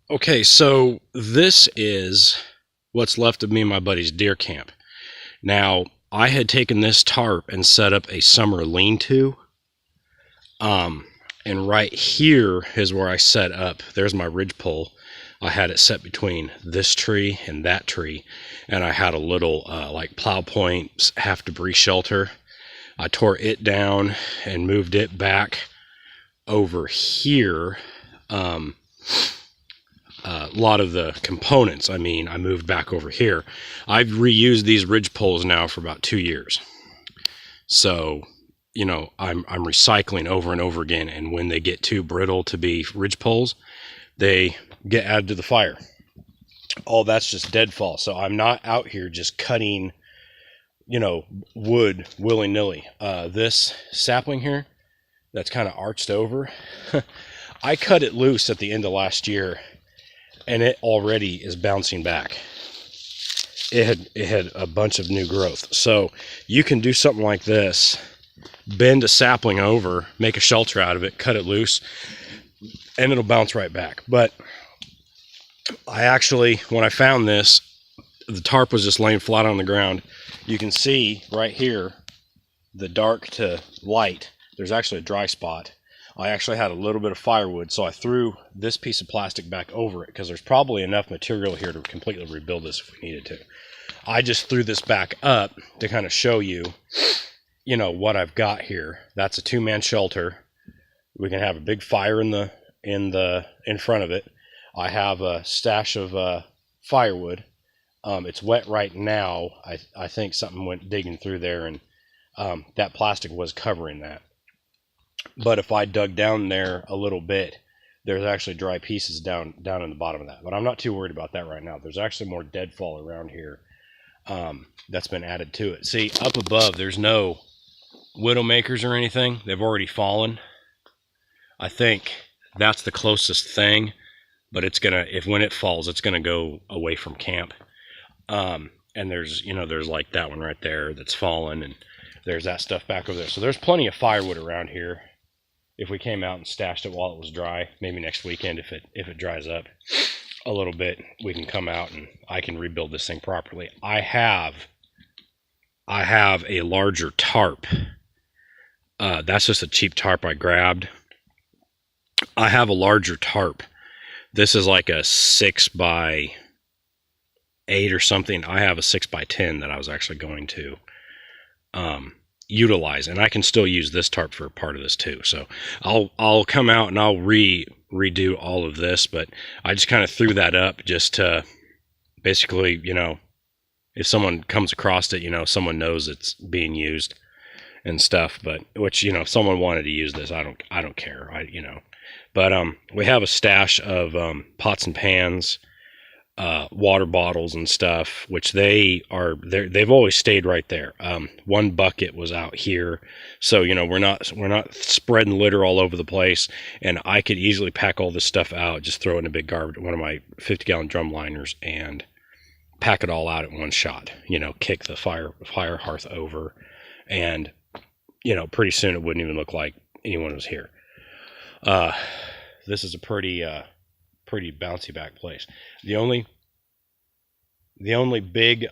Okay, so this is what's left of me and my buddy's deer camp. Now, I had taken this tarp and set up a summer lean-to. Um, and right here is where I set up. There's my ridgepole. I had it set between this tree and that tree, and I had a little like plow point half debris shelter. I tore it down and moved it back over here. Um, a lot of the components, I moved back over here. I've reused these ridge poles now for about 2 years. So, I'm recycling over and over again. And when they get too brittle to be ridge poles, they get added to the fire. All that's just deadfall. So I'm not out here just cutting, wood willy nilly. This sapling here that's kind of arched over, I cut it loose at the end of last year, and it already is bouncing back. It had a bunch of new growth. So you can do something like this, bend a sapling over, make a shelter out of it, cut it loose, and it'll bounce right back. But I actually, when I found this, the tarp was just laying flat on the ground. You can see right here, the dark to light, there's actually a dry spot. I actually had a little bit of firewood, so I threw this piece of plastic back over it because there's probably enough material here to completely rebuild this if we needed to. I just threw this back up to kind of show you, what I've got here. That's a 2-man shelter. We can have a big fire in front of it. I have a stash of firewood. It's wet right now. I think something went digging through there, and that plastic was covering that. But if I dug down there a little bit, there's actually dry pieces down in the bottom of that. But I'm not too worried about that right now. There's actually more deadfall around here that's been added to it. See, up above, there's no widowmakers or anything. They've already fallen. I think that's the closest thing, but when it falls, it's gonna go away from camp. And there's like that one right there that's fallen, and there's that stuff back over there. So there's plenty of firewood around here. If we came out and stashed it while it was dry, maybe next weekend, if it dries up a little bit, we can come out and I can rebuild this thing properly. I have a larger tarp. That's just a cheap tarp I grabbed. I have a larger tarp. This is like a 6x8 or something. I have a 6x10 that I was actually going to utilize, and I can still use this tarp for part of this too. So I'll come out and I'll redo all of this, but I just kind of threw that up just to basically, if someone comes across it, someone knows it's being used and stuff. But which, if someone wanted to use this, I don't care. But we have a stash of pots and pans, water bottles and stuff, which they've always stayed right there. One bucket was out here, so we're not spreading litter all over the place, and I could easily pack all this stuff out, just throw it in a big one of my 50-gallon drum liners, and pack it all out at one shot. Kick the fire hearth over, and pretty soon it wouldn't even look like anyone was here. This is a pretty bouncy back place. The only big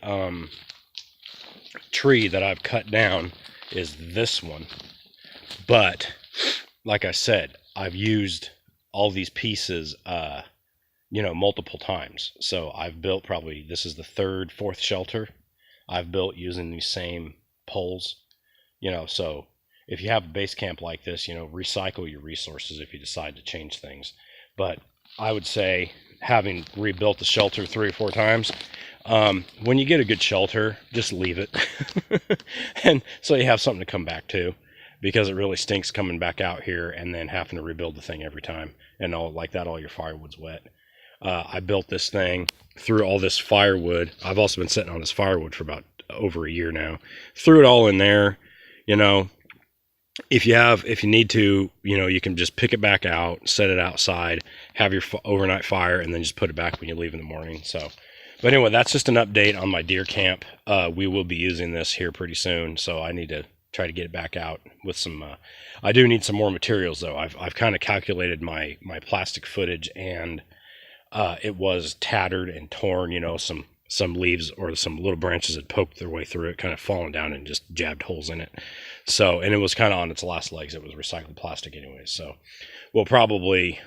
tree that I've cut down is this one. But like I said, I've used all these pieces multiple times. So I've built this is the 3rd, 4th shelter I've built using these same poles. So if you have a base camp like this, recycle your resources if you decide to change things. But I would say, having rebuilt the shelter 3 or 4 times, when you get a good shelter, just leave it. And so you have something to come back to, because it really stinks coming back out here and then having to rebuild the thing every time. And all your firewood's wet. I built this thing, threw all this firewood. I've also been sitting on this firewood for about over a year now. Threw it all in there. If you need to, you can just pick it back out, set it outside, have your overnight fire, and then just put it back when you leave in the morning. So, but anyway, that's just an update on my deer camp. We will be using this here pretty soon, so I need to try to get it back out with some. I do need some more materials though. I've kind of calculated my plastic footage and it was tattered and torn. You know, some leaves or some little branches had poked their way through it, kind of fallen down and just jabbed holes in it. So, and it was kind of on its last legs. It was recycled plastic anyways. So we'll probably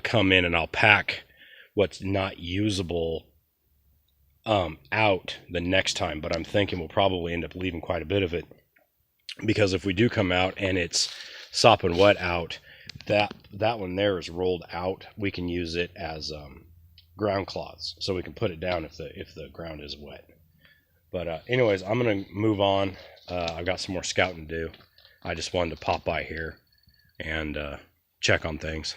come in and I'll pack what's not usable out the next time. But I'm thinking we'll probably end up leaving quite a bit of it, because if we do come out and it's sopping wet out, that one there is rolled out. We can use it as ground cloths, so we can put it down if the ground is wet. But anyways, I'm gonna move on. I've got some more scouting to do. I just wanted to pop by here and check on things.